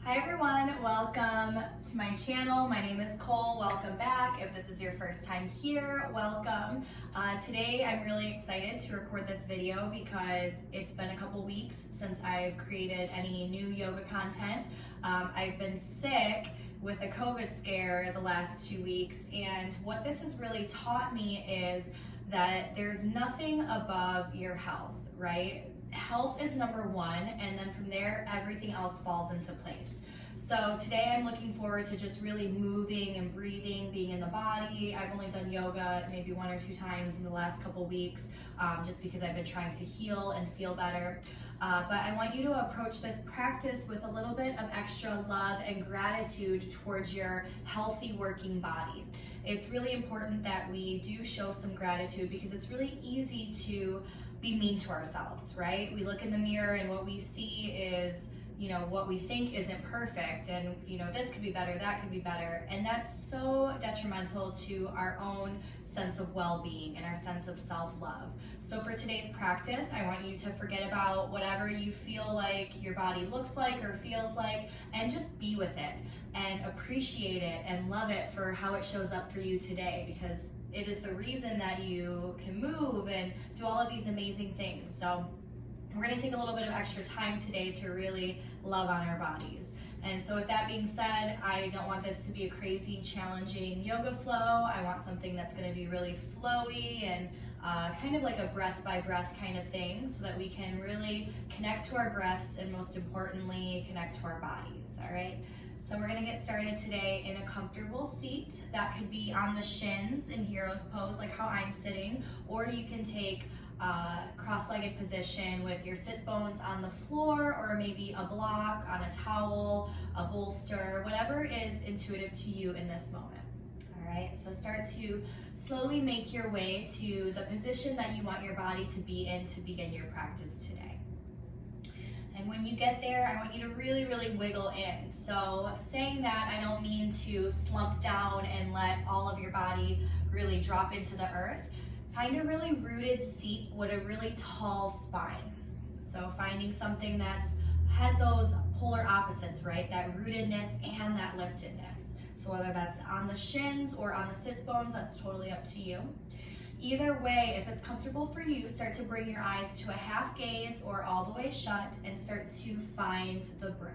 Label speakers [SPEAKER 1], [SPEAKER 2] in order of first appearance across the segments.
[SPEAKER 1] Hi everyone, welcome to my channel. My name is Cole, welcome back. If this is your first time here, welcome. Today I'm really excited to record this video because it's been a couple weeks since I've created any new yoga content. I've been sick with a COVID scare the last 2 weeks, and what this has really taught me is that there's nothing above your health, right? Health is number one, and then from there, everything else falls into place. So today I'm looking forward to just really moving and breathing, being in the body. I've only done yoga maybe 1 or 2 times in the last couple weeks, just because I've been trying to heal and feel better. But I want you to approach this practice with a little bit of extra love and gratitude towards your healthy working body. It's really important that we do show some gratitude because it's really easy to be mean to ourselves, right? We look in the mirror and what we see is, what we think isn't perfect, and this could be better, that could be better, and that's so detrimental to our own sense of well-being and our sense of self-love. So for today's practice, I want you to forget about whatever you feel like your body looks like or feels like, and just be with it and appreciate it and love it for how it shows up for you today, because it is the reason that you can move and do all of these amazing things. So we're going to take a little bit of extra time today to really love on our bodies. And so with that being said, I don't want this to be a crazy, challenging yoga flow. I want something that's going to be really flowy and kind of like a breath by breath kind of thing, so that we can really connect to our breaths and most importantly, connect to our bodies, all right? So we're gonna get started today in a comfortable seat. That could be on the shins in hero's pose, like how I'm sitting, or you can take cross-legged position with your sit bones on the floor, or maybe a block on a towel, a bolster, whatever is intuitive to you in this moment. All right, so start to slowly make your way to the position that you want your body to be in to begin your practice today. And when you get there, I want you to really, really wiggle in. So saying that, I don't mean to slump down and let all of your body really drop into the earth. Find a really rooted seat with a really tall spine. So finding something that has those polar opposites, right? That rootedness and that liftedness. So whether that's on the shins or on the sits bones, that's totally up to you. Either way, if it's comfortable for you, start to bring your eyes to a half gaze or all the way shut and start to find the breath.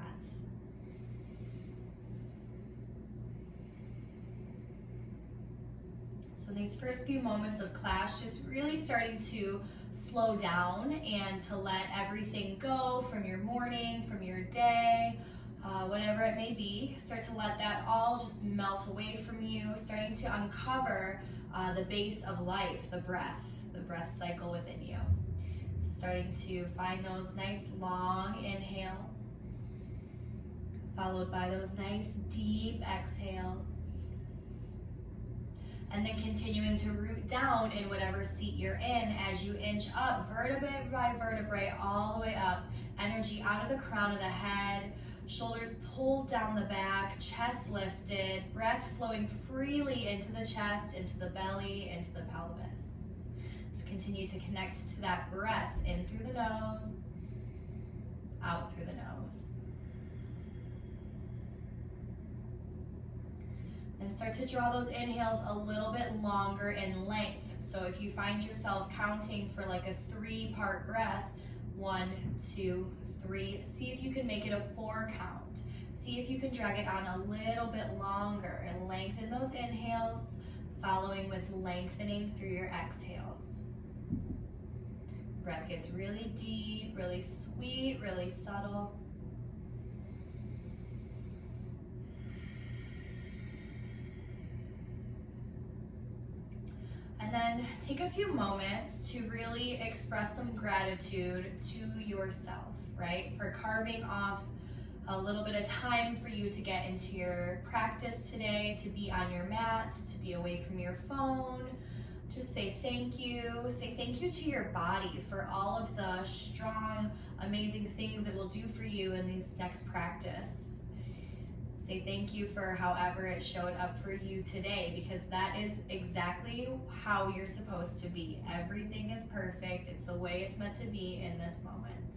[SPEAKER 1] So in these first few moments of class, just really starting to slow down and to let everything go from your morning, from your day, whatever it may be. Start to let that all just melt away from you, starting to uncover the base of life, the breath cycle within you. So starting to find those nice long inhales, followed by those nice deep exhales. And then continuing to root down in whatever seat you're in as you inch up, vertebrae by vertebrae, all the way up. Energy out of the crown of the head, shoulders pulled down the back, chest lifted, breath flowing freely into the chest, into the belly, into the pelvis. So continue to connect to that breath in through the nose, out through the nose. And start to draw those inhales a little bit longer in length. So if you find yourself counting for like a 3-part breath, 1, 2, 3, see if you can make it a 4 count. See if you can drag it on a little bit longer and lengthen those inhales, following with lengthening through your exhales. Breath gets really deep, really sweet, really subtle. And then take a few moments to really express some gratitude to yourself, right? For carving off a little bit of time for you to get into your practice today, to be on your mat, to be away from your phone. Just say thank you. Say thank you to your body for all of the strong, amazing things it will do for you in this next practice. Say thank you for however it showed up for you today, because that is exactly how you're supposed to be. Everything is perfect. It's the way it's meant to be in this moment.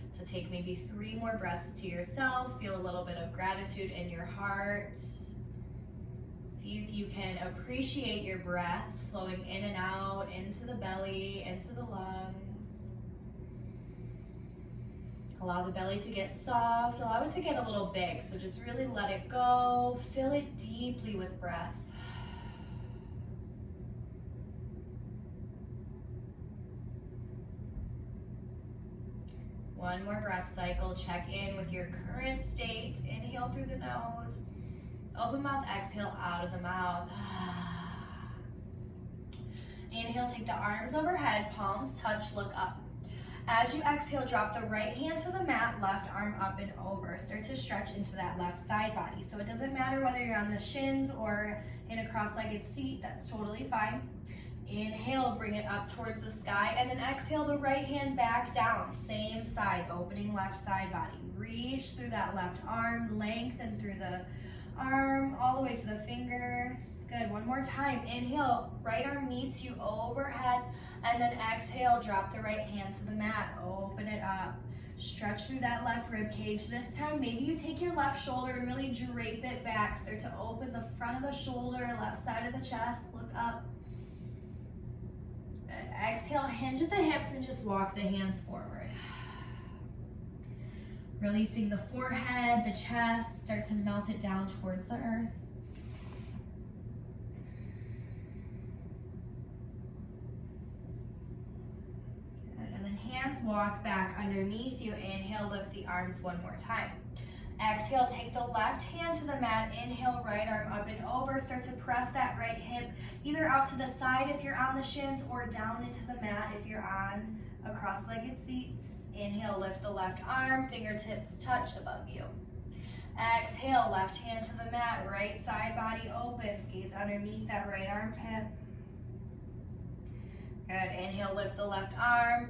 [SPEAKER 1] So So take maybe 3 more breaths to yourself. Feel a little bit of gratitude in your heart. See if you can appreciate your breath flowing in and out, into the belly, into the lungs. Allow the belly to get soft, allow it to get a little big, so just really let it go. Fill it deeply with breath. One more breath cycle. Check in with your current state. Inhale through the nose. Open mouth, exhale out of the mouth. Inhale, take the arms overhead, palms touch, look up. As you exhale, drop the right hand to the mat, left arm up and over. Start to stretch into that left side body. So it doesn't matter whether you're on the shins or in a cross-legged seat, that's totally fine. Inhale, bring it up towards the sky, and then exhale the right hand back down. Same side, opening left side body. Reach through that left arm, lengthen through the arm all the way to the fingers. Good, one more time. Inhale, right arm meets you overhead, and then exhale, drop the right hand to the mat, open it up. Stretch through that left rib cage. This time, maybe you take your left shoulder and really drape it back. Start to open the front of the shoulder, left side of the chest, look up. Exhale, hinge at the hips and just walk the hands forward. Releasing the forehead, the chest, start to melt it down towards the earth. Good. And then hands walk back underneath you. Inhale, lift the arms one more time. Exhale, take the left hand to the mat. Inhale, right arm up and over. Start to press that right hip either out to the side if you're on the shins or down into the mat if you're on a cross-legged seat. Inhale, lift the left arm, fingertips touch above you. Exhale, left hand to the mat, right side body opens, gaze underneath that right armpit. Good, inhale, lift the left arm.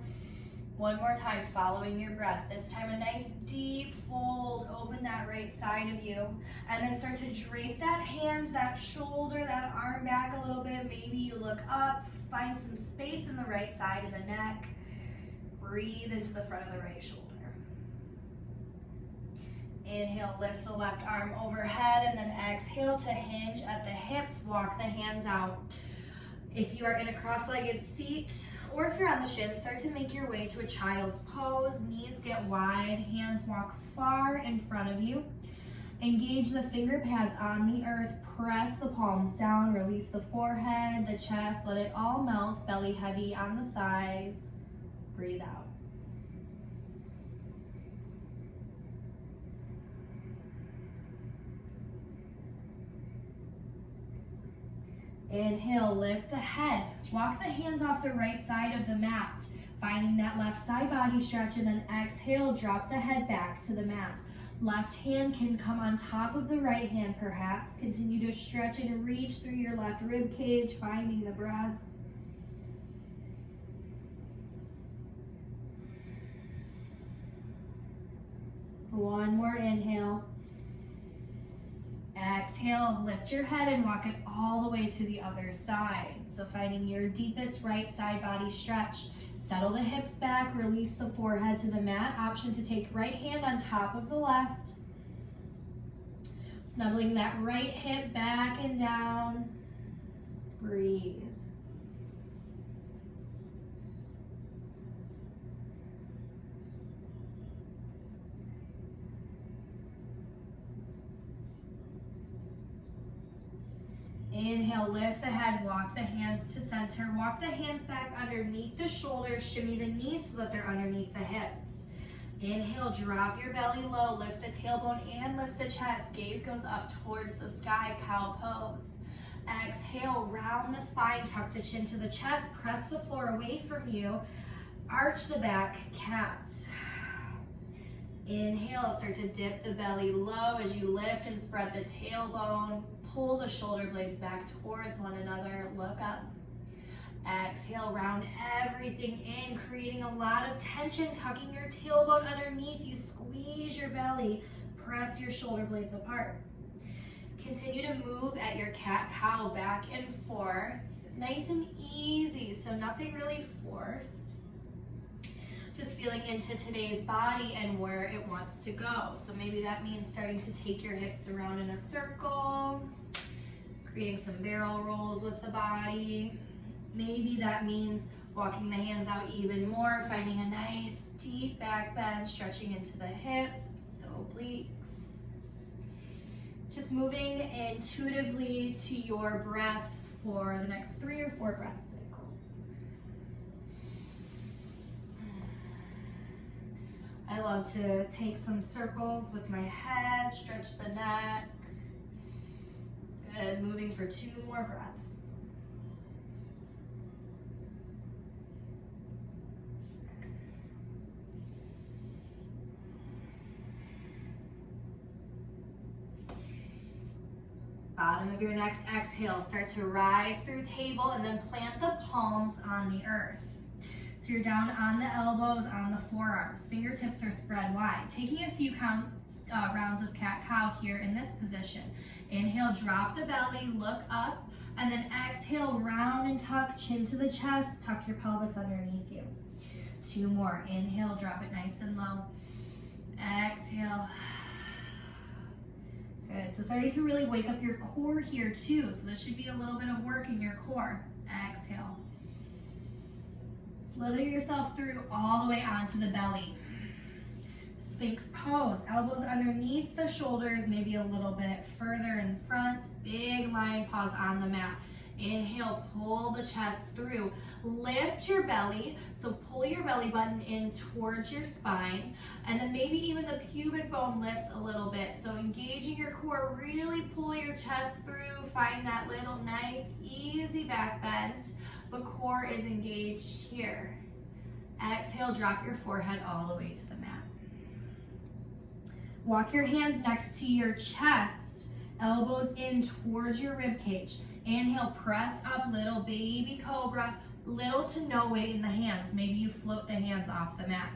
[SPEAKER 1] One more time, following your breath. This time a nice deep fold, open that right side of you, and then start to drape that hand, that shoulder, that arm back a little bit. Maybe you look up, find some space in the right side of the neck. Breathe into the front of the right shoulder. Inhale, lift the left arm overhead, and then exhale to hinge at the hips, walk the hands out. If you are in a cross-legged seat, or if you're on the shins, start to make your way to a child's pose. Knees get wide, hands walk far in front of you. Engage the finger pads on the earth, press the palms down, release the forehead, the chest, let it all melt, belly heavy on the thighs. Breathe out. Inhale, lift the head. Walk the hands off the right side of the mat, finding that left side body stretch, and then exhale, drop the head back to the mat. Left hand can come on top of the right hand perhaps. Continue to stretch and reach through your left rib cage, finding the breath. One more inhale. Exhale, lift your head and walk it all the way to the other side. So finding your deepest right side body stretch. Settle the hips back, release the forehead to the mat. Option to take right hand on top of the left. Snuggling that right hip back and down. Breathe. Inhale, lift the head, walk the hands to center, walk the hands back underneath the shoulders, shimmy the knees so that they're underneath the hips. Inhale, drop your belly low, lift the tailbone and lift the chest. Gaze goes up towards the sky, cow pose. Exhale, round the spine, tuck the chin to the chest, press the floor away from you, arch the back, cat. Inhale, start to dip the belly low as you lift and spread the tailbone. Pull the shoulder blades back towards one another, look up. Exhale, round everything in, creating a lot of tension, tucking your tailbone underneath you, squeeze your belly, press your shoulder blades apart. Continue to move at your cat-cow back and forth, nice and easy, so nothing really forced. just feeling into today's body and where it wants to go. So maybe that means starting to take your hips around in a circle, creating some barrel rolls with the body. Maybe that means walking the hands out even more, finding a nice deep back bend, stretching into the hips, the obliques. Just moving intuitively to your breath for the next 3 or 4 breath cycles. I love to take some circles with my head, stretch the neck. Good, moving for 2 more breaths. Bottom of your next exhale, start to rise through table and then plant the palms on the earth. So you're down on the elbows, on the forearms. Fingertips are spread wide. Taking a few rounds of cat-cow here in this position. Inhale, drop the belly, look up, and then exhale, round and tuck, chin to the chest, tuck your pelvis underneath you. 2 more. Inhale, drop it nice and low. Exhale. Good, so starting to really wake up your core here too. So this should be a little bit of work in your core. Exhale. Slither yourself through all the way onto the belly. Sphinx pose, elbows underneath the shoulders, maybe a little bit further in front. Big lion paws on the mat. Inhale, pull the chest through. Lift your belly, so pull your belly button in towards your spine, and then maybe even the pubic bone lifts a little bit. So engaging your core, really pull your chest through, find that little nice, easy back bend, but core is engaged here. Exhale, drop your forehead all the way to the mat. Walk your hands next to your chest, elbows in towards your rib cage. Inhale, press up, little baby cobra, little to no weight in the hands. Maybe you float the hands off the mat.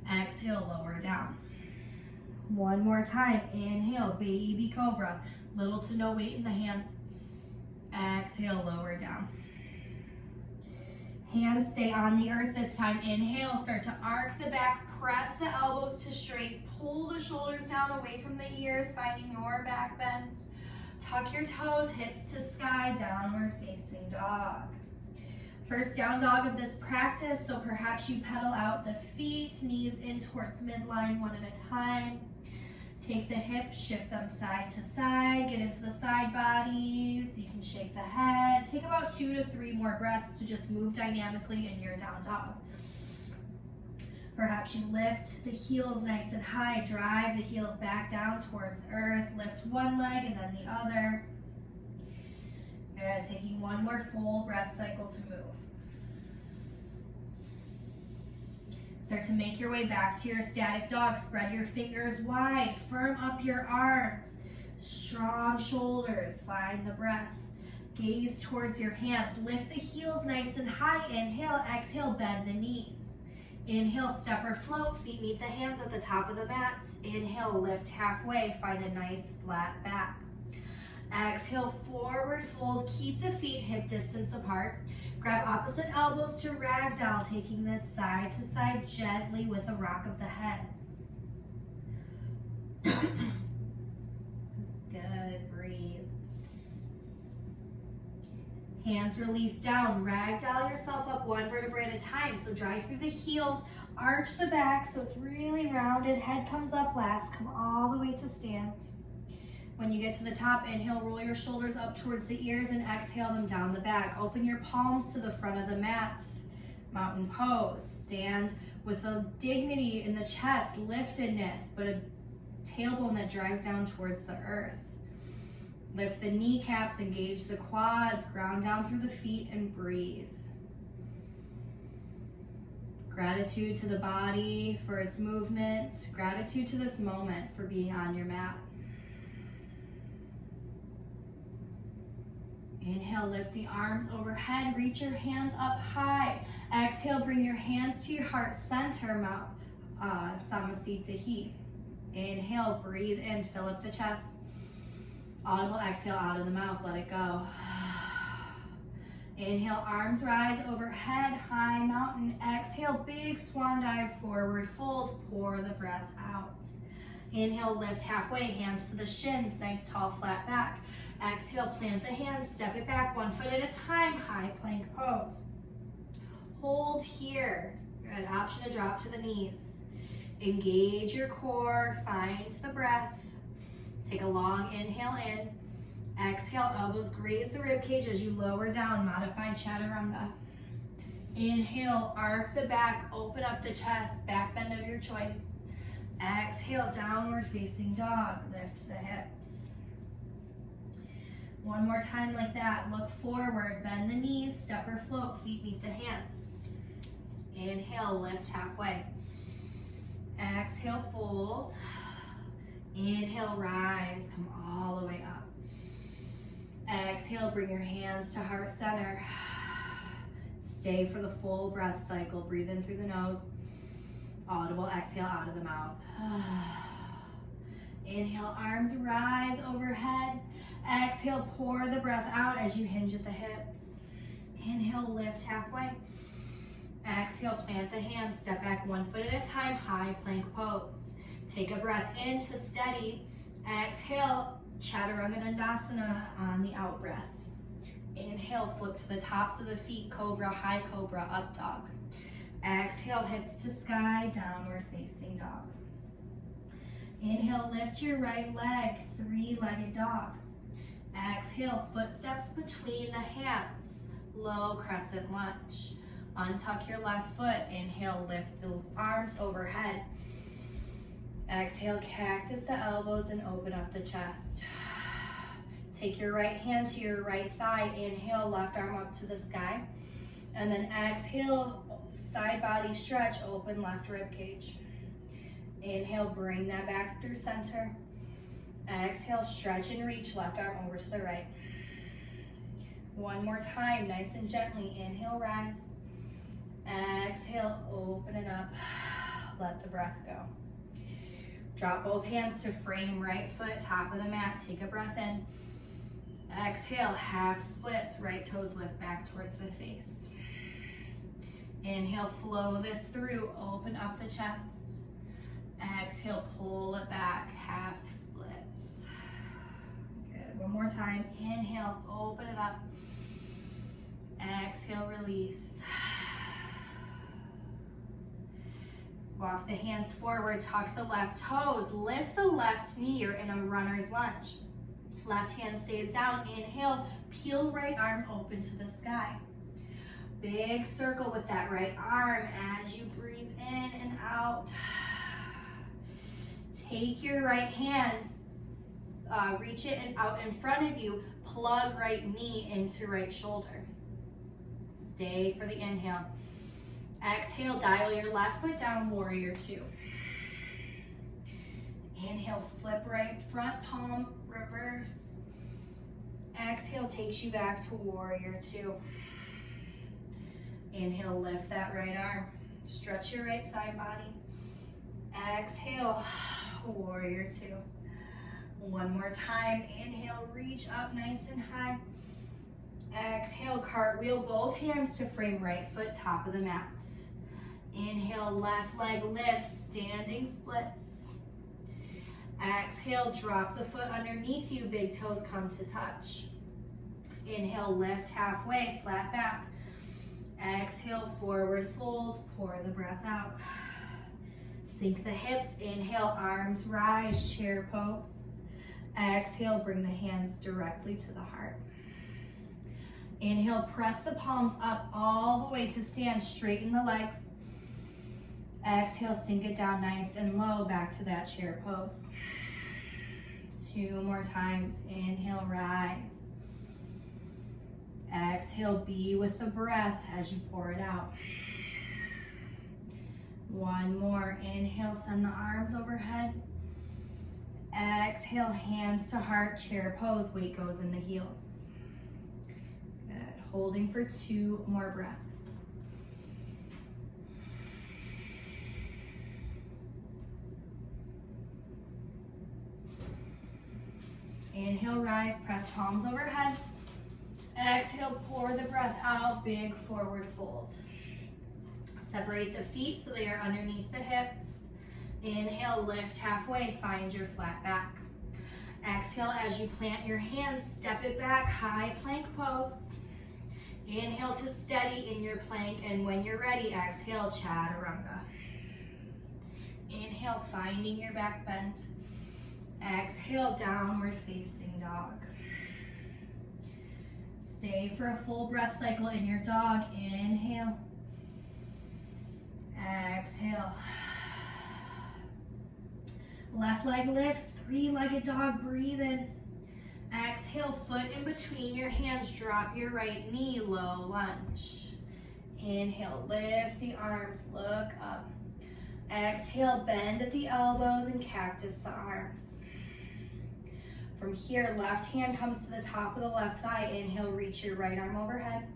[SPEAKER 1] Exhale, lower down. One more time, inhale, baby cobra, little to no weight in the hands. Exhale, lower down. Hands stay on the earth this time. Inhale, start to arc the back, press the elbows to straight, pull the shoulders down away from the ears, finding your back bend. Tuck your toes, hips to sky, downward facing dog. First down dog of this practice, so perhaps you pedal out the feet, knees in towards midline one at a time. Take the hips, shift them side to side, get into the side bodies. You can shake the head. Take about 2 to 3 more breaths to just move dynamically in your down dog. Perhaps you lift the heels nice and high, drive the heels back down towards earth, lift one leg and then the other. And taking one more full breath cycle to move. Start to make your way back to your static dog. Spread your fingers wide, firm up your arms, strong shoulders, find the breath. Gaze towards your hands, lift the heels nice and high. Inhale, exhale, bend the knees. Inhale, step or float, feet meet the hands at the top of the mat. Inhale, lift halfway, find a nice flat back. Exhale, forward fold, keep the feet hip distance apart. Grab opposite elbows to ragdoll, taking this side to side gently with a rock of the head. Good, breathe. Hands release down, ragdoll yourself up one vertebrae at a time. So drive through the heels, arch the back so it's really rounded. Head comes up last, come all the way to stand. When you get to the top, inhale, roll your shoulders up towards the ears and exhale them down the back. Open your palms to the front of the mat. Mountain pose. Stand with a dignity in the chest, liftedness, but a tailbone that drags down towards the earth. Lift the kneecaps, engage the quads, ground down through the feet and breathe. Gratitude to the body for its movement. Gratitude to this moment for being on your mat. Inhale, lift the arms overhead, reach your hands up high. Exhale, bring your hands to your heart center, Samasthita He. Inhale, breathe in, fill up the chest. Audible exhale out of the mouth, let it go. Inhale, arms rise overhead, high mountain. Exhale, big swan dive, forward fold, pour the breath out. Inhale, lift halfway, hands to the shins, nice tall flat back. Exhale, plant the hands, step it back 1 foot at a time, high plank pose. Hold here. Good, option to drop to the knees. Engage your core, find the breath. Take a long inhale in. Exhale, elbows graze the rib cage as you lower down, modified chaturanga. Inhale, arc the back, open up the chest, back bend of your choice. Exhale, downward facing dog, lift the hips. One more time like that, look forward, bend the knees, step or float, feet meet the hands. Inhale, lift halfway. Exhale, fold. Inhale, rise, come all the way up. Exhale, bring your hands to heart center. Stay for the full breath cycle. Breathe in through the nose. Audible exhale out of the mouth. Inhale, arms rise overhead. Exhale, pour the breath out as you hinge at the hips. Inhale, lift halfway. Exhale, plant the hands, step back 1 foot at a time, high plank pose. Take a breath in to steady. Exhale, Chaturanga Dandasana on the out breath. Inhale, flip to the tops of the feet, cobra, high cobra, up dog. Exhale, hips to sky, downward facing dog. Inhale, lift your right leg, three-legged dog. Exhale, footsteps between the hands, low crescent lunge. Untuck your left foot, inhale, lift the arms overhead. Exhale, cactus the elbows and open up the chest. Take your right hand to your right thigh, inhale, left arm up to the sky. And then exhale, side body stretch, open left rib cage. Inhale, bring that back through center. Exhale, stretch and reach, left arm over to the right. One more time, nice and gently, inhale, rise. Exhale, open it up, let the breath go. Drop both hands to frame right foot, top of the mat, take a breath in. Exhale, half splits, right toes lift back towards the face. Inhale, flow this through, open up the chest. Exhale, pull it back, half splits. Good, one more time, inhale, open it up. Exhale, release. Walk the hands forward, tuck the left toes, lift the left knee, you're in a runner's lunge. Left hand stays down, inhale, peel right arm open to the sky. Big circle with that right arm as you breathe in and out. Take your right hand, reach it out in front of you, plug right knee into right shoulder. Stay for the inhale. Exhale, dial your left foot down, warrior two. Inhale, flip right front palm, reverse. Exhale, takes you back to warrior two. Inhale, lift that right arm. Stretch your right side body. Exhale, warrior two. One more time, inhale, reach up nice and high. Exhale, cartwheel both hands to frame right foot, top of the mat. Inhale, left leg lifts, standing splits. Exhale, drop the foot underneath you, big toes come to touch. Inhale, lift halfway, flat back. Exhale, forward fold, pour the breath out. Sink the hips, inhale, arms rise, chair pose. Exhale, bring the hands directly to the heart. Inhale, press the palms up all the way to stand, straighten the legs. Exhale, sink it down nice and low, back to that chair pose. Two more times, inhale, rise. Exhale, be with the breath as you pour it out. One more, inhale, send the arms overhead. Exhale, hands to heart, chair pose, weight goes in the heels. Good, holding for two more breaths. Inhale, rise, press palms overhead. Exhale, pour the breath out, big forward fold. Separate the feet so they are underneath the hips. Inhale, lift halfway, find your flat back. Exhale, as you plant your hands, step it back, high plank pose. Inhale to steady in your plank, and when you're ready, exhale, chaturanga. Inhale, finding your back bend. Exhale, downward facing dog. Stay for a full breath cycle in your dog. Inhale. Exhale. Left leg lifts, three-legged dog, breathe in. Exhale, foot in between your hands, drop your right knee, low lunge. Inhale, lift the arms, look up. Exhale, bend at the elbows and cactus the arms. From here, left hand comes to the top of the left thigh. Inhale, reach your right arm overhead.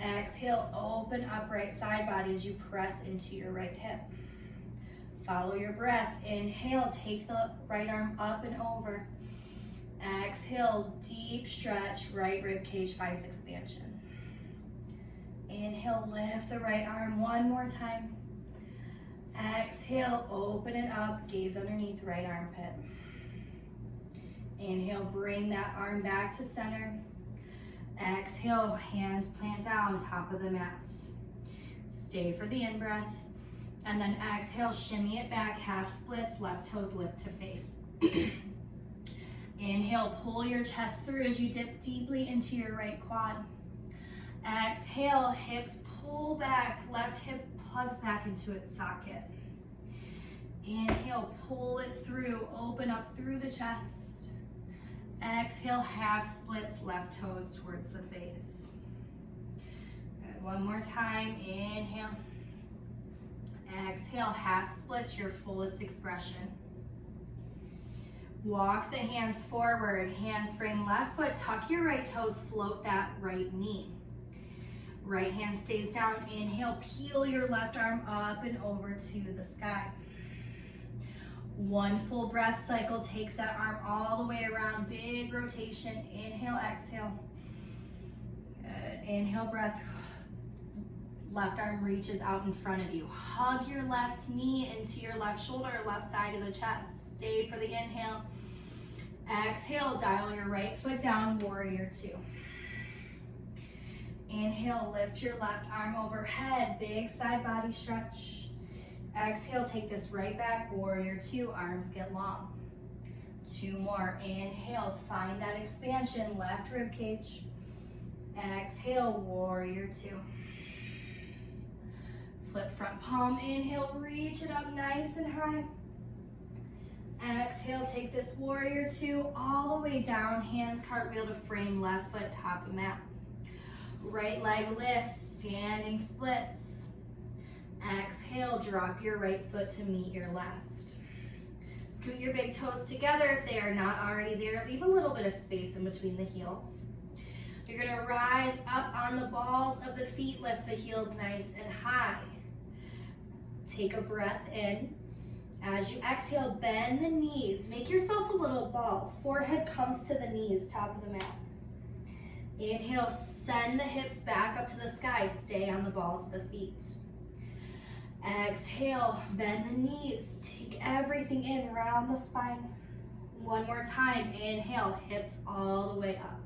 [SPEAKER 1] Exhale, open up right side body as you press into your right hip. Follow your breath. Inhale, take the right arm up and over. Exhale, deep stretch, right rib cage finds expansion. Inhale, lift the right arm one more time. Exhale, open it up, gaze underneath right armpit. Inhale, bring that arm back to center. Exhale, hands plant down, top of the mat. Stay for the in-breath. And then exhale, shimmy it back, half splits, left toes lift to face. Inhale, pull your chest through as you dip deeply into your right quad. Exhale, hips pull back, left hip plugs back into its socket. Inhale, pull it through, open up through the chest. Exhale, half splits, left toes towards the face. Good, one more time, inhale. Exhale, half splits, your fullest expression. Walk the hands forward, hands frame left foot, tuck your right toes, float that right knee. Right hand stays down, inhale, peel your left arm up and over to the sky. One full breath cycle takes that arm all the way around, big rotation. Inhale, exhale. Good. Inhale, breath. Left arm reaches out in front of you. Hug your left knee into your left shoulder, left side of the chest. Stay for the inhale. Exhale, dial your right foot down, warrior two. Inhale, lift your left arm overhead, big side body stretch. Exhale, take this right back, warrior two, arms get long. Two more, inhale, find that expansion, left rib cage. Exhale, warrior two. Flip front palm, inhale, reach it up nice and high. Exhale, take this warrior two all the way down, hands cartwheel to frame left foot, top of mat. Right leg lifts, standing splits. Exhale, drop your right foot to meet your left. Scoot your big toes together if they are not already there. Leave a little bit of space in between the heels. You're gonna rise up on the balls of the feet, lift the heels nice and high. Take a breath in. As you exhale, bend the knees. Make yourself a little ball. Forehead comes to the knees, top of the mat. Inhale, send the hips back up to the sky. Stay on the balls of the feet. Exhale, bend the knees. Take everything in, round the spine. One more time, inhale, hips all the way up.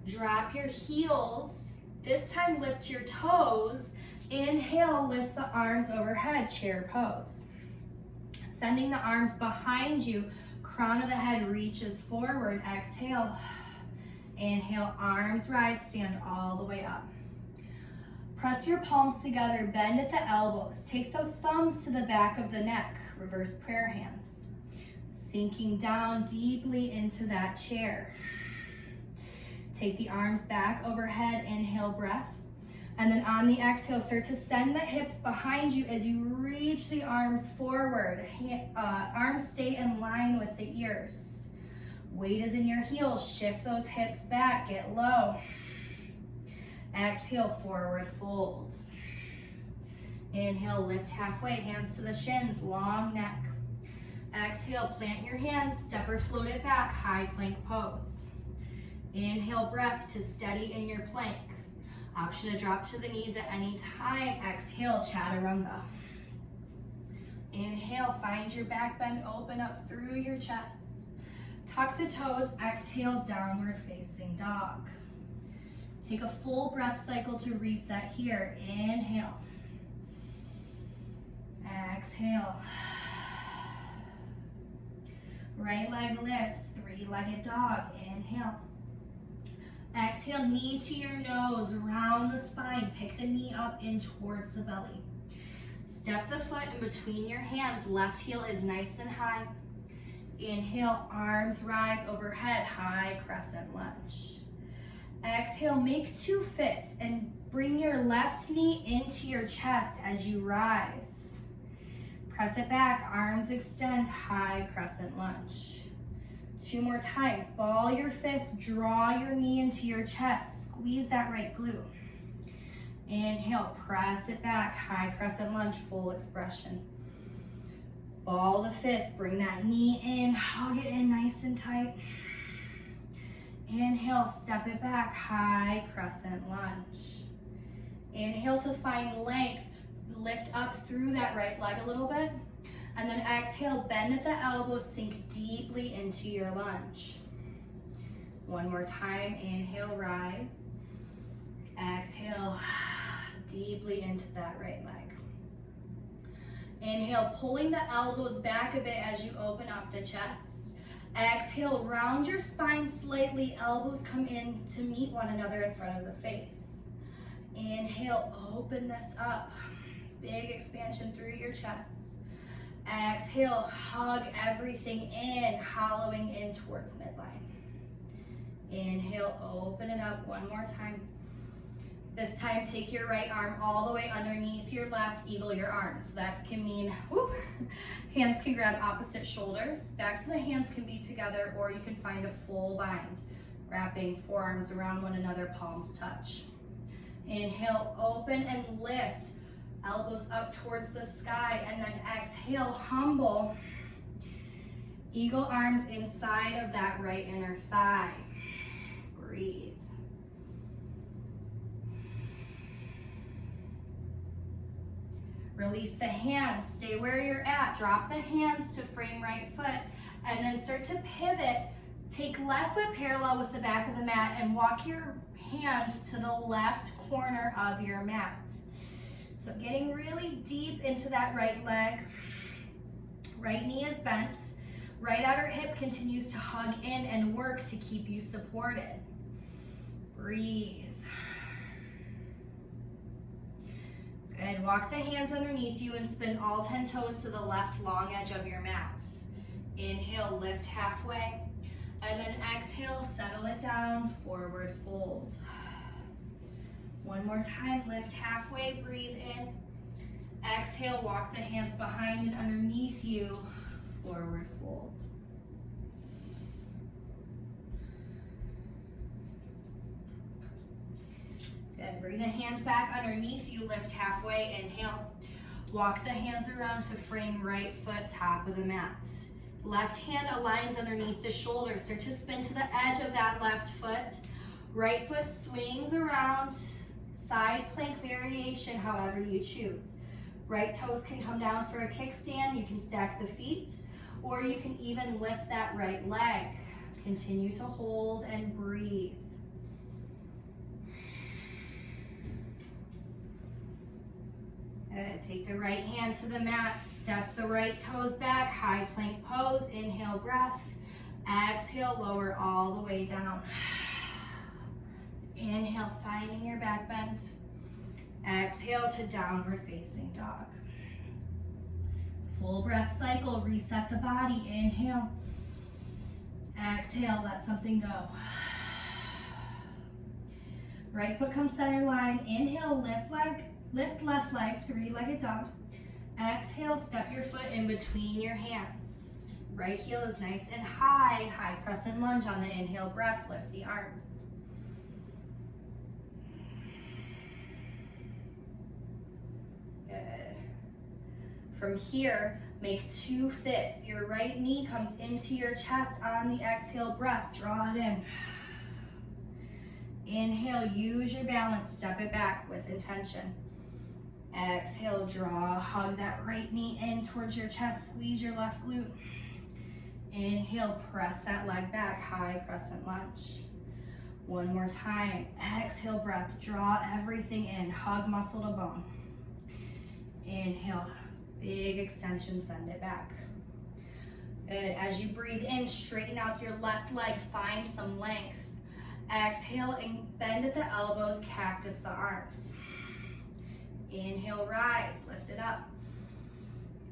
[SPEAKER 1] Drop your heels. This time lift your toes. Inhale, lift the arms overhead, chair pose. Sending the arms behind you, crown of the head reaches forward. Exhale, inhale, arms rise, stand all the way up. Press your palms together, bend at the elbows. Take the thumbs to the back of the neck, reverse prayer hands. Sinking down deeply into that chair. Take the arms back overhead, inhale, breath. And then on the exhale, start to send the hips behind you as you reach the arms forward. Arms stay in line with the ears. Weight is in your heels, shift those hips back, get low. Exhale, forward fold. Inhale, lift halfway, hands to the shins, long neck. Exhale, plant your hands, step or float it back, high plank pose. Inhale, breath to steady in your plank. Option to drop to the knees at any time. Exhale, chaturanga. Inhale, find your back bend, open up through your chest. Tuck the toes, exhale, downward facing dog. Take a full breath cycle to reset here. Inhale. Exhale. Right leg lifts, three-legged dog. Inhale. Exhale, knee to your nose, round the spine. Pick the knee up in towards the belly. Step the foot in between your hands. Left heel is nice and high. Inhale, arms rise overhead, high crescent lunge. Exhale, make two fists and bring your left knee into your chest as you rise. Press it back, arms extend, high crescent lunge. Two more times, ball your fist, draw your knee into your chest, squeeze that right glute. Inhale, press it back, high crescent lunge, full expression. Ball the fist, bring that knee in, hug it in nice and tight. Inhale, step it back, high crescent lunge. Inhale to find length, lift up through that right leg a little bit. And then exhale, bend at the elbows, sink deeply into your lunge. One more time, inhale, rise. Exhale, deeply into that right leg. Inhale, pulling the elbows back a bit as you open up the chest. Exhale, round your spine slightly, elbows come in to meet one another in front of the face. Inhale, open this up. Big expansion through your chest. Exhale, hug everything in, hollowing in towards midline. Inhale, open it up one more time. This time, take your right arm all the way underneath your left, eagle your arms. So that can mean, hands can grab opposite shoulders, backs of the hands can be together, or you can find a full bind, wrapping forearms around one another, palms touch. Inhale, open and lift. Elbows up towards the sky, and then exhale, humble. Eagle arms inside of that right inner thigh. Breathe. Release the hands, stay where you're at. Drop the hands to frame right foot, and then start to pivot. Take left foot parallel with the back of the mat and walk your hands to the left corner of your mat. So getting really deep into that right leg. Right knee is bent. Right outer hip continues to hug in and work to keep you supported. Breathe. Good. Walk the hands underneath you and spin all 10 toes to the left long edge of your mat. Inhale, lift halfway. And then exhale, settle it down, forward fold. One more time, lift halfway, breathe in. Exhale, walk the hands behind and underneath you, forward fold. Good, bring the hands back underneath you, lift halfway, inhale. Walk the hands around to frame right foot, top of the mat. Left hand aligns underneath the shoulder, start to spin to the edge of that left foot. Right foot swings around, side plank variation, however you choose. Right toes can come down for a kickstand. You can stack the feet, or you can even lift that right leg. Continue to hold and breathe. Good. Take the right hand to the mat, step the right toes back, high plank pose. Inhale, breath. Exhale, lower all the way down. Inhale, finding your back bend. Exhale to downward facing dog. Full breath cycle, reset the body. Inhale. Exhale, let something go. Right foot comes center line. Inhale, lift left leg, three-legged dog. Exhale, step your foot in between your hands. Right heel is nice and high, high crescent lunge on the inhale breath, lift the arms. Good. From here, make two fists. Your right knee comes into your chest on the exhale breath. Draw it in. Inhale, use your balance, step it back with intention. Exhale, draw, hug that right knee in towards your chest, squeeze your left glute. Inhale, press that leg back, high crescent lunge. One more time, exhale breath, draw everything in, hug muscle to bone. Inhale, big extension, send it back. Good, as you breathe in, straighten out your left leg, find some length. Exhale and bend at the elbows, cactus the arms. Inhale, rise, lift it up.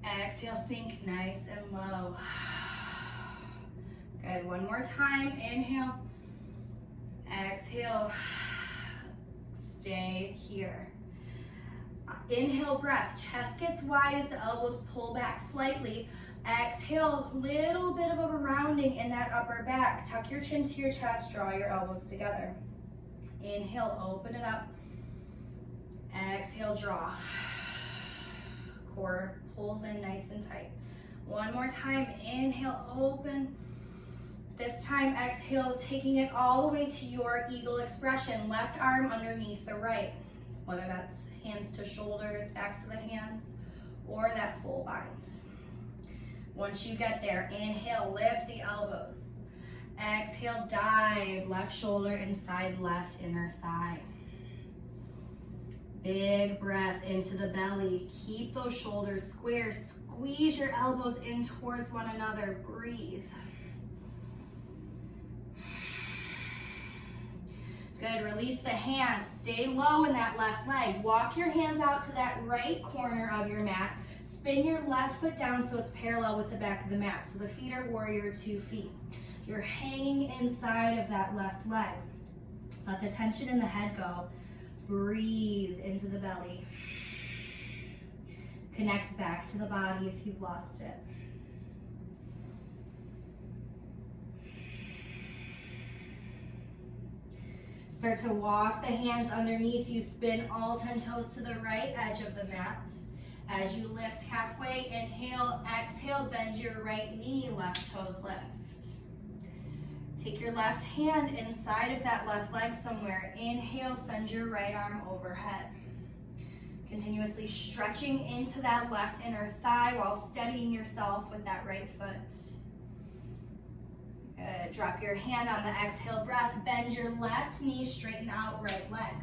[SPEAKER 1] Exhale, sink nice and low. Good, one more time, inhale. Exhale, stay here. Inhale, breath, chest gets wide as the elbows pull back slightly. Exhale, little bit of a rounding in that upper back. Tuck your chin to your chest, draw your elbows together. Inhale, open it up. Exhale, draw. Core pulls in nice and tight. One more time, inhale, open. This time, exhale, taking it all the way to your eagle expression. Left arm underneath the right. Whether that's hands to shoulders, backs of the hands, or that full bind. Once you get there, inhale, lift the elbows. Exhale, dive, left shoulder inside left inner thigh. Big breath into the belly. Keep those shoulders square. Squeeze your elbows in towards one another. Breathe. Good, release the hands. Stay low in that left leg. Walk your hands out to that right corner of your mat. Spin your left foot down so it's parallel with the back of the mat. So the feet are warrior 2 feet. You're hanging inside of that left leg. Let the tension in the head go. Breathe into the belly. Connect back to the body if you've lost it. Start to walk the hands underneath you. Spin all 10 toes to the right edge of the mat. As you lift halfway, inhale, exhale, bend your right knee, left toes lift. Take your left hand inside of that left leg somewhere. Inhale, send your right arm overhead. Continuously stretching into that left inner thigh while steadying yourself with that right foot. Good. Drop your hand on the exhale breath. Bend your left knee, straighten out right leg.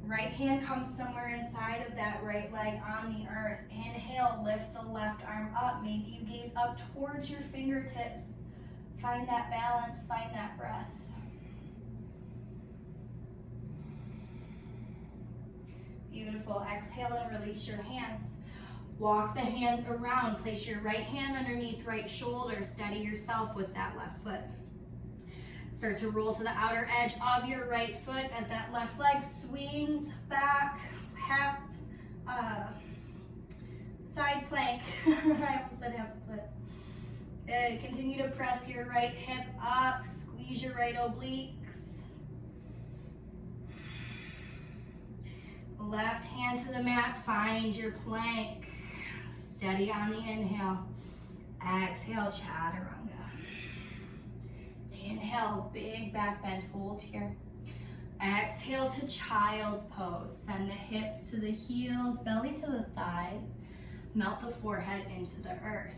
[SPEAKER 1] Right hand comes somewhere inside of that right leg on the earth. Inhale, lift the left arm up. Maybe you gaze up towards your fingertips. Find that balance, find that breath. Beautiful. Exhale and release your hands. Walk the hands around. Place your right hand underneath right shoulder. Steady yourself with that left foot. Start to roll to the outer edge of your right foot as that left leg swings back, half side plank. I almost said half splits. Good. Continue to press your right hip up, squeeze your right obliques. Left hand to the mat, find your plank. Steady on the inhale. Exhale, chaturanga. Inhale, big back bend, hold here. Exhale to child's pose. Send the hips to the heels, belly to the thighs. Melt the forehead into the earth.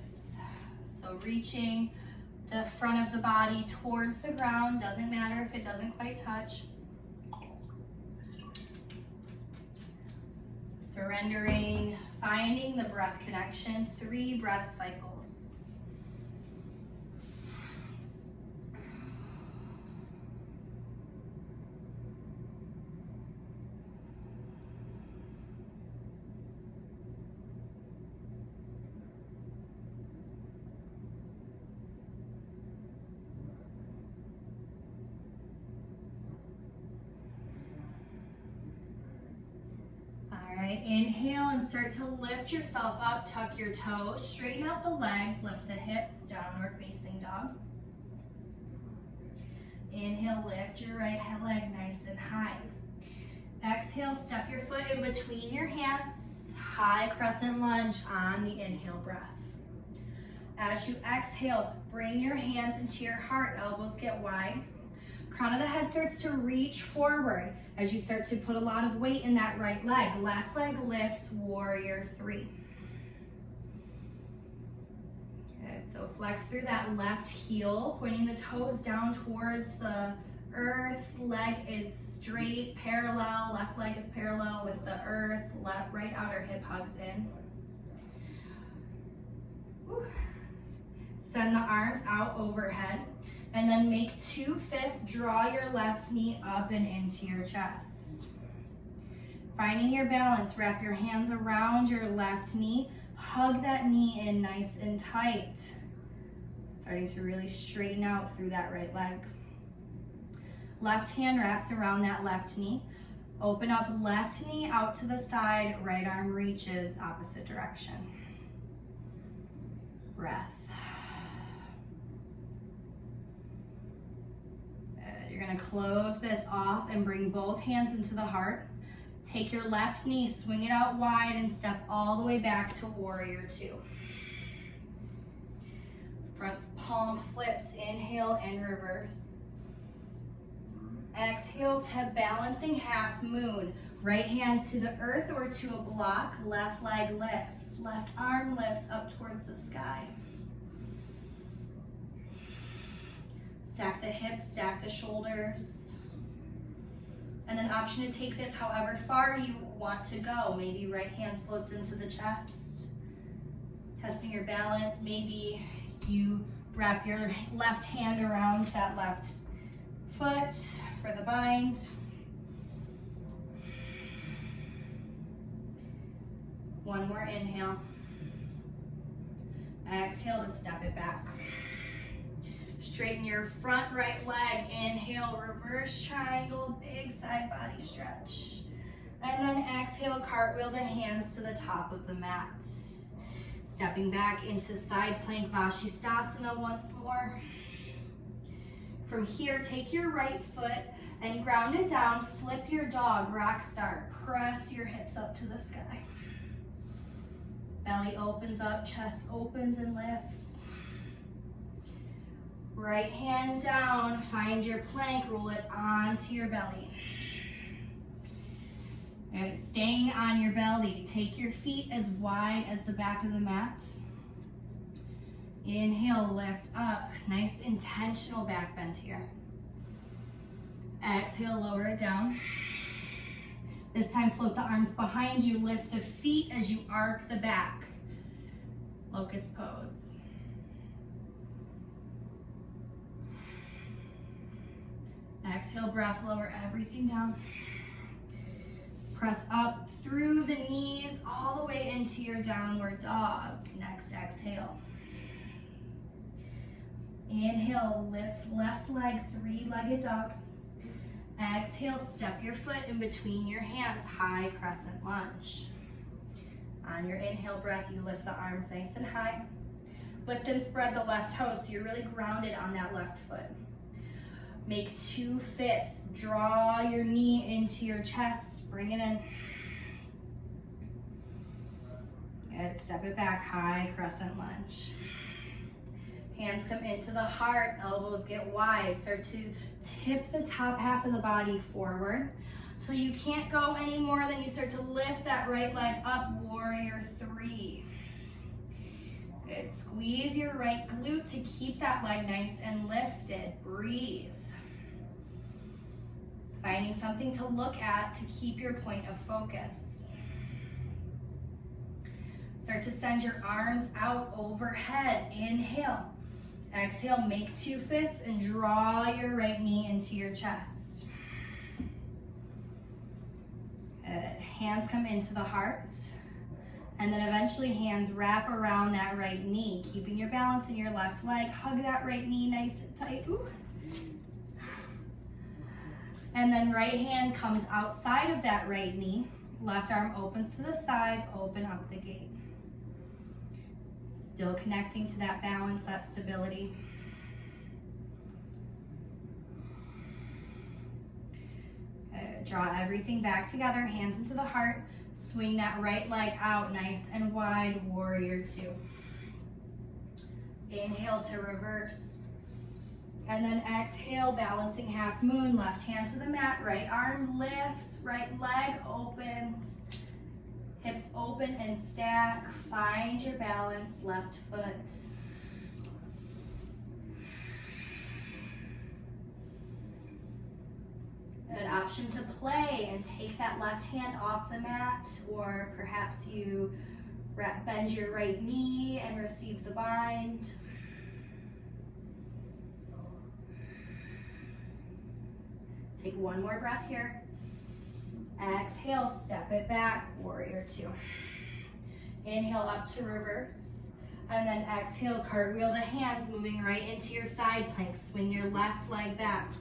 [SPEAKER 1] So reaching the front of the body towards the ground. Doesn't matter if it doesn't quite touch. Surrendering, finding the breath connection. 3 breath cycles. Inhale and start to lift yourself up, tuck your toes, straighten out the legs, lift the hips, downward facing dog. Inhale, lift your right leg nice and high. Exhale, step your foot in between your hands, high crescent lunge on the inhale breath. As you exhale, bring your hands into your heart, elbows get wide.
[SPEAKER 2] Crown of the head starts to reach forward as you start to put a lot of weight in that right leg. Left leg lifts, warrior three. Good, so flex through that left heel, pointing the toes down towards the earth. Leg is straight, parallel. Left leg is parallel with the earth. Left, right outer hip hugs in. Woo. Send the arms out overhead. And then make two fists, draw your left knee up and into your chest. Finding your balance, wrap your hands around your left knee, hug that knee in nice and tight. Starting to really straighten out through that right leg. Left hand wraps around that left knee. Open up left knee out to the side, right arm reaches opposite direction. Breath. You're gonna close this off and bring both hands into the heart. Take your left knee, swing it out wide and step all the way back to warrior two. Front palm flips, inhale and reverse. Exhale to balancing half moon. Right hand to the earth or to a block, left leg lifts. Left arm lifts up towards the sky. Stack the hips, stack the shoulders. And then option to take this however far you want to go. Maybe right hand floats into the chest. Testing your balance. Maybe you wrap your left hand around that left foot for the bind. One more inhale. Exhale to step it back. Straighten your front right leg. Inhale, reverse triangle, big side body stretch. And then exhale, cartwheel the hands to the top of the mat. Stepping back into side plank Vashisthasana once more. From here, take your right foot and ground it down. Flip your dog, rock start. Press your hips up to the sky. Belly opens up, chest opens and lifts. Right hand down, find your plank, roll it onto your belly. And staying on your belly, take your feet as wide as the back of the mat. Inhale, lift up. Nice intentional back bend here. Exhale, lower it down. This time float the arms behind you, lift the feet as you arc the back. Locust pose. Exhale, breath, lower everything down. Press up through the knees all the way into your downward dog. Next exhale. Inhale, lift left leg, three-legged dog. Exhale, step your foot in between your hands, high crescent lunge. On your inhale breath, you lift the arms nice and high. Lift and spread the left toes so you're really grounded on that left foot. Make two fists. Draw your knee into your chest. Bring it in. Good. Step it back. High crescent lunge. Hands come into the heart. Elbows get wide. Start to tip the top half of the body forward. Till you can't go anymore, then you start to lift that right leg up. Warrior three. Good. Squeeze your right glute to keep that leg nice and lifted. Breathe. Finding something to look at to keep your point of focus. Start to send your arms out overhead. Inhale. Exhale, make two fists and draw your right knee into your chest. Good. Hands come into the heart. And then eventually hands wrap around that right knee, keeping your balance in your left leg. Hug that right knee nice and tight. Ooh. And then right hand comes outside of that right knee. Left arm opens to the side, open up the gate. Still connecting to that balance, that stability. Good. Draw everything back together, hands into the heart. Swing that right leg out nice and wide, warrior two. Inhale to reverse. And then exhale, balancing half moon, left hand to the mat, right arm lifts, right leg opens, hips open and stack. Find your balance, left foot. An option to play and take that left hand off the mat, or perhaps you bend your right knee and receive the bind. Take one more breath here. Exhale, step it back, warrior two. Inhale up to reverse. And then exhale, cartwheel the hands, moving right into your side plank. Swing your left leg back.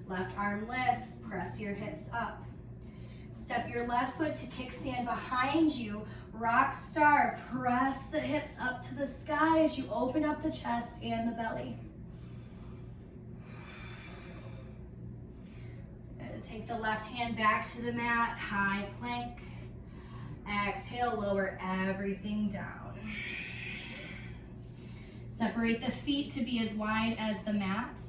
[SPEAKER 2] Left arm lifts, press your hips up. Step your left foot to kickstand behind you. Rock star, press the hips up to the sky as you open up the chest and the belly. Take the left hand back to the mat, high plank. Exhale, lower everything down. Separate the feet to be as wide as the mat.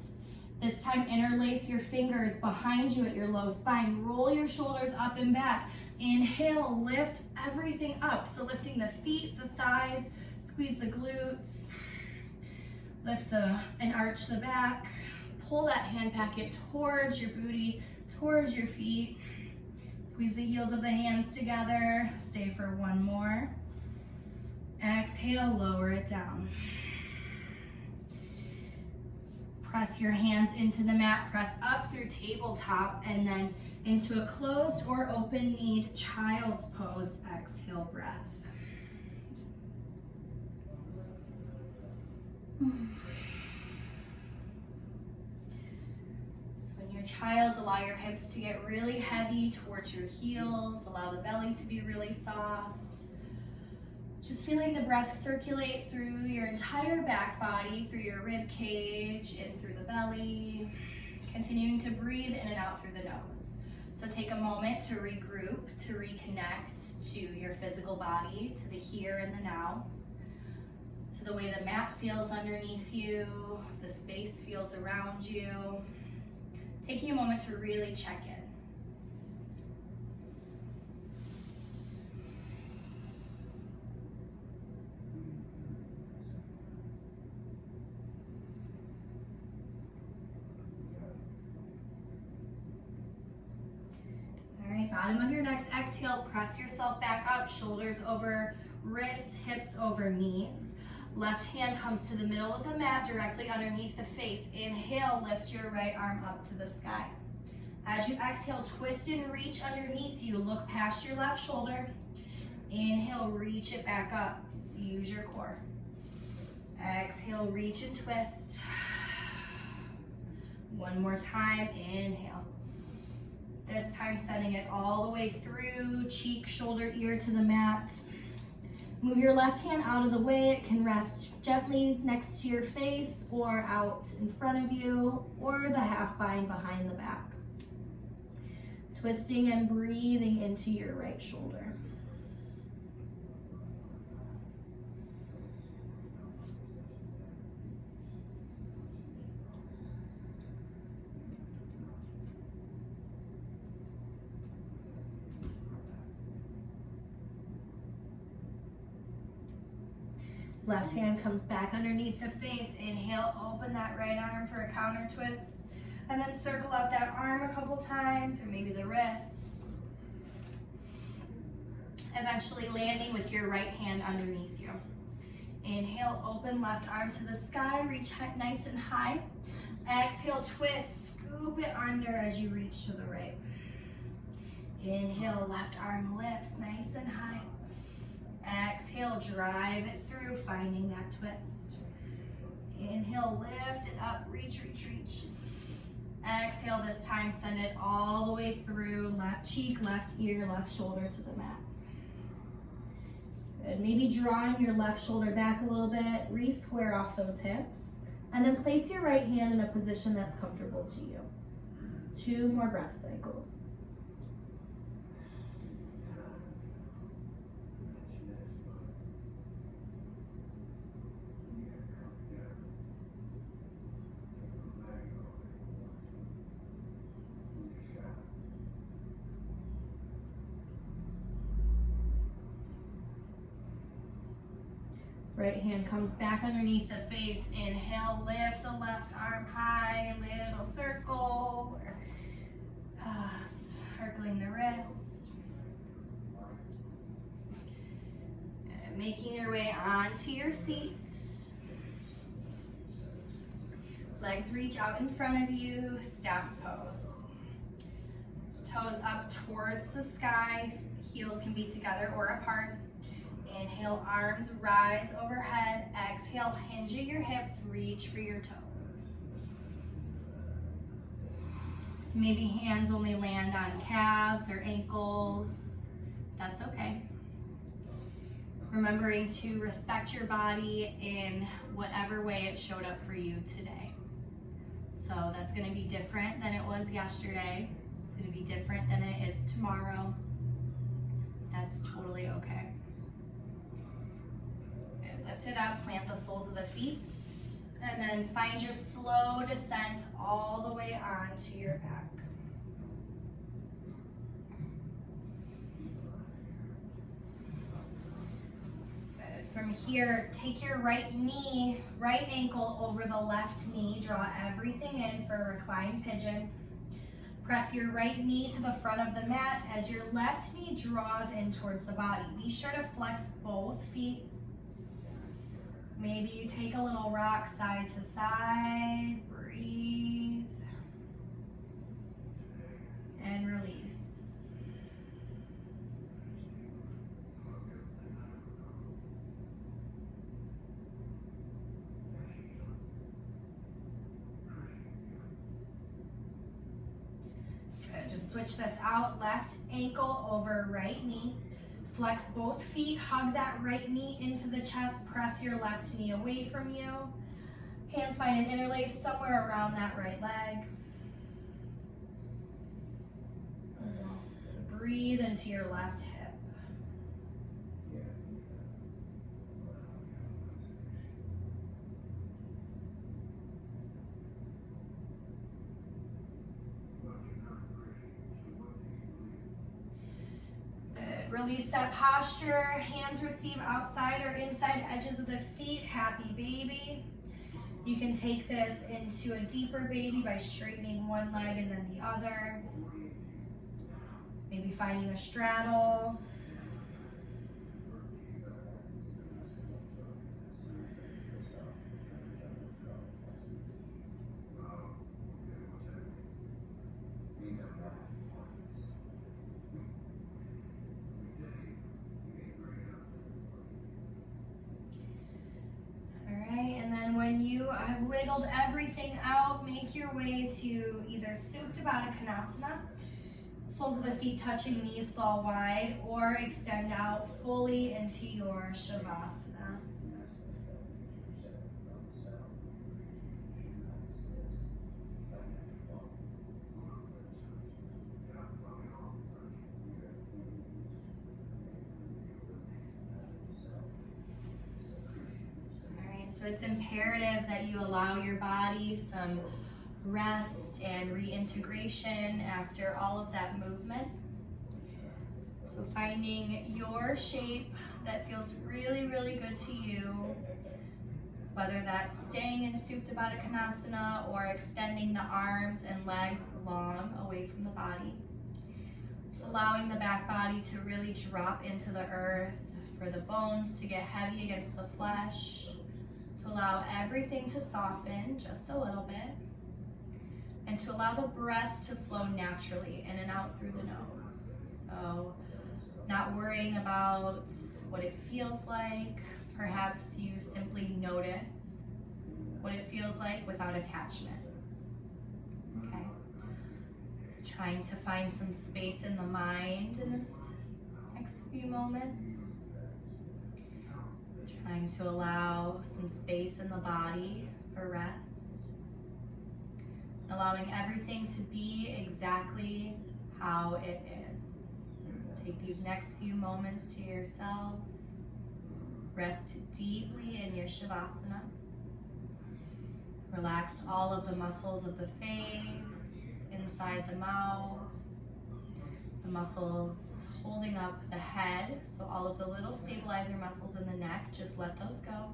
[SPEAKER 2] This time, interlace your fingers behind you at your low spine. Roll your shoulders up and back. Inhale, lift everything up. So lifting the feet, the thighs, squeeze the glutes. Lift and arch the back. Pull that hand packet towards your booty, towards your feet. Squeeze the heels of the hands together. Stay for one more. Exhale, lower it down. Press your hands into the mat, press up through tabletop, and then into a closed or open-kneed child's pose. Exhale, breath. Child's, allow your hips to get really heavy towards your heels. Allow the belly to be really soft. Just feeling the breath circulate through your entire back body, through your rib cage, in through the belly. Continuing to breathe in and out through the nose. So take a moment to regroup, to reconnect to your physical body, to the here and the now, to the way the mat feels underneath you, the space feels around you. Taking a moment to really check in. All right, bottom of your next exhale, press yourself back up, shoulders over wrists, hips over knees. Left hand comes to the middle of the mat, directly underneath the face. Inhale, lift your right arm up to the sky. As you exhale, twist and reach underneath you. Look past your left shoulder. Inhale, reach it back up. So use your core. Exhale, reach and twist. One more time, inhale. This time sending it all the way through, cheek, shoulder, ear to the mat. Move your left hand out of the way. It can rest gently next to your face or out in front of you, or the half bind behind the back. Twisting and breathing into your right shoulder. Left hand comes back underneath the face. Inhale, open that right arm for a counter twist. And then circle out that arm a couple times, or maybe the wrists. Eventually landing with your right hand underneath you. Inhale, open left arm to the sky, reach nice and high. Exhale, twist, scoop it under as you reach to the right. Inhale, left arm lifts nice and high. Exhale, drive it through, finding that twist. Inhale, lift it up, reach, reach, reach. Exhale, this time send it all the way through, left cheek, left ear, left shoulder to the mat. Good. Maybe drawing your left shoulder back a little bit, re-square off those hips, and then place your right hand in a position that's comfortable to you. 2 more breath cycles. Right hand comes back underneath the face. Inhale, lift the left arm high, little circle. Circling the wrist. And making your way onto your seat. Legs reach out in front of you, staff pose. Toes up towards the sky, heels can be together or apart. Inhale, arms rise overhead. Exhale, hinge at your hips, reach for your toes. So maybe hands only land on calves or ankles. That's okay. Remembering to respect your body in whatever way it showed up for you today. So that's going to be different than it was yesterday. It's going to be different than it is tomorrow. That's totally okay. Lift it up, plant the soles of the feet, and then find your slow descent all the way onto your back. From here, take your right knee, right ankle over the left knee. Draw everything in for a reclined pigeon. Press your right knee to the front of the mat as your left knee draws in towards the body. Be sure to flex both feet. Maybe you take a little rock side to side. Breathe. And release. Good. Just switch this out. Left ankle over right knee. Flex both feet, hug that right knee into the chest, press your left knee away from you. Hands find an interlace somewhere around that right leg. Breathe into your left hip. Release that posture, hands receive outside or inside edges of the feet, happy baby. You can take this into a deeper baby by straightening one leg and then the other. Maybe finding a straddle. When you have wiggled everything out, make your way to either Supta Baddha Konasana, soles of the feet touching, knees fall wide, or extend out fully into your Shavasana. So it's imperative that you allow your body some rest and reintegration after all of that movement. So finding your shape that feels really, really good to you, whether that's staying in Supta Baddha Konasana or extending the arms and legs long away from the body. Just allowing the back body to really drop into the earth, for the bones to get heavy against the flesh. Allow everything to soften just a little bit, and to allow the breath to flow naturally in and out through the nose. So not worrying about what it feels like. Perhaps you simply notice what it feels like without attachment. Okay. So trying to find some space in the mind in this next few moments. Trying to allow some space in the body for rest. Allowing everything to be exactly how it is. So take these next few moments to yourself. Rest deeply in your Shavasana. Relax all of the muscles of the face, inside the mouth, the muscles
[SPEAKER 1] holding up the head, so all of the little stabilizer muscles in the neck, just let those go.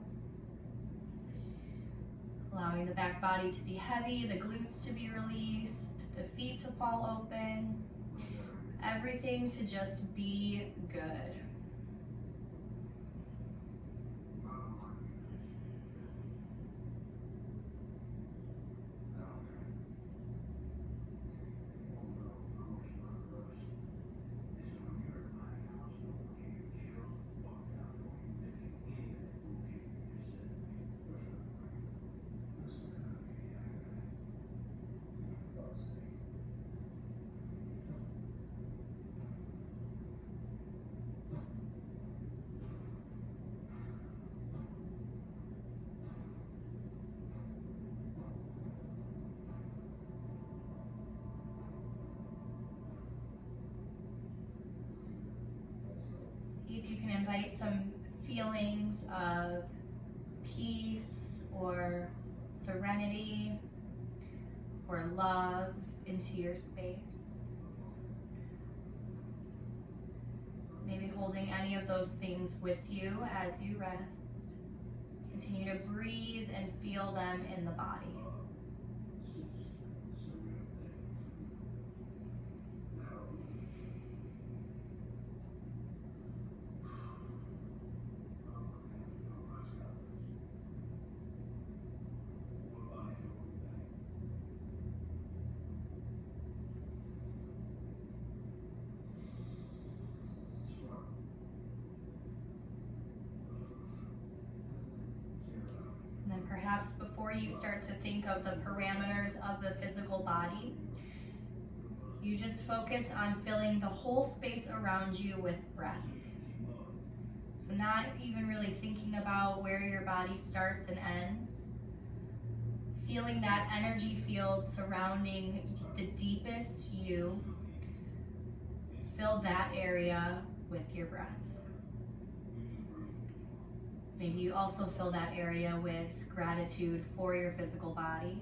[SPEAKER 1] Allowing the back body to be heavy, the glutes to be released, the feet to fall open, everything to just be good. See if you can invite some feelings of peace or serenity or love into your space. Maybe holding any of those things with you as you rest. Continue to breathe and feel them in the body. And then perhaps before you start to think of the parameters of the physical body, you just focus on filling the whole space around you with breath. So not even really thinking about where your body starts and ends. Feeling that energy field surrounding the deepest you. Fill that area with your breath. Maybe you also fill that area with gratitude for your physical body.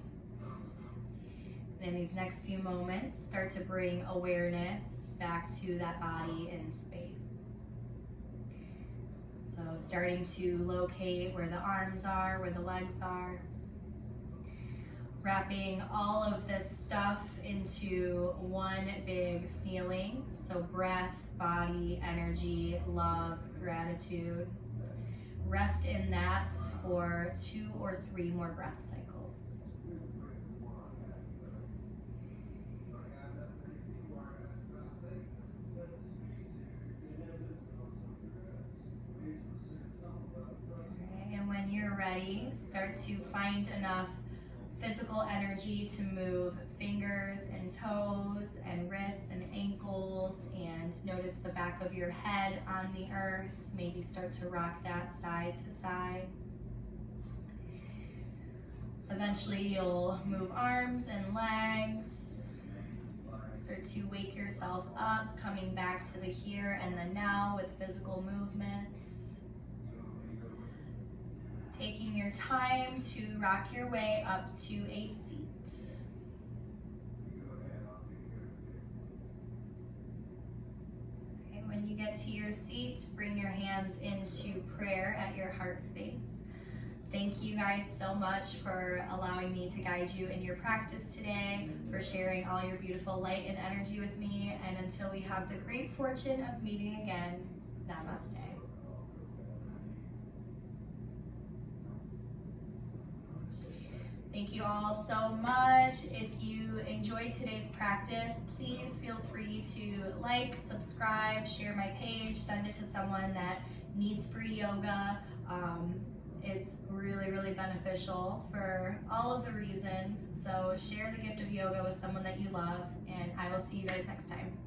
[SPEAKER 1] And in these next few moments, start to bring awareness back to that body in space. So starting to locate where the arms are, where the legs are. Wrapping all of this stuff into one big feeling. So breath, body, energy, love, gratitude. Rest in that for 2 or 3 more breath cycles. Okay, and when you're ready, start to find enough physical energy to move fingers and toes and wrists and ankles, and notice the back of your head on the earth. Maybe start to rock that side to side. Eventually you'll move arms and legs. Start to wake yourself up, coming back to the here and the now with physical movement. Taking your time to rock your way up to a seat. Okay, when you get to your seat, bring your hands into prayer at your heart space. Thank you guys so much for allowing me to guide you in your practice today, for sharing all your beautiful light and energy with me, and until we have the great fortune of meeting again, namaste. Thank you all so much. If you enjoyed today's practice, please feel free to like, subscribe, share my page, send it to someone that needs free yoga. It's really, really beneficial for all of the reasons. So share the gift of yoga with someone that you love, and I will see you guys next time.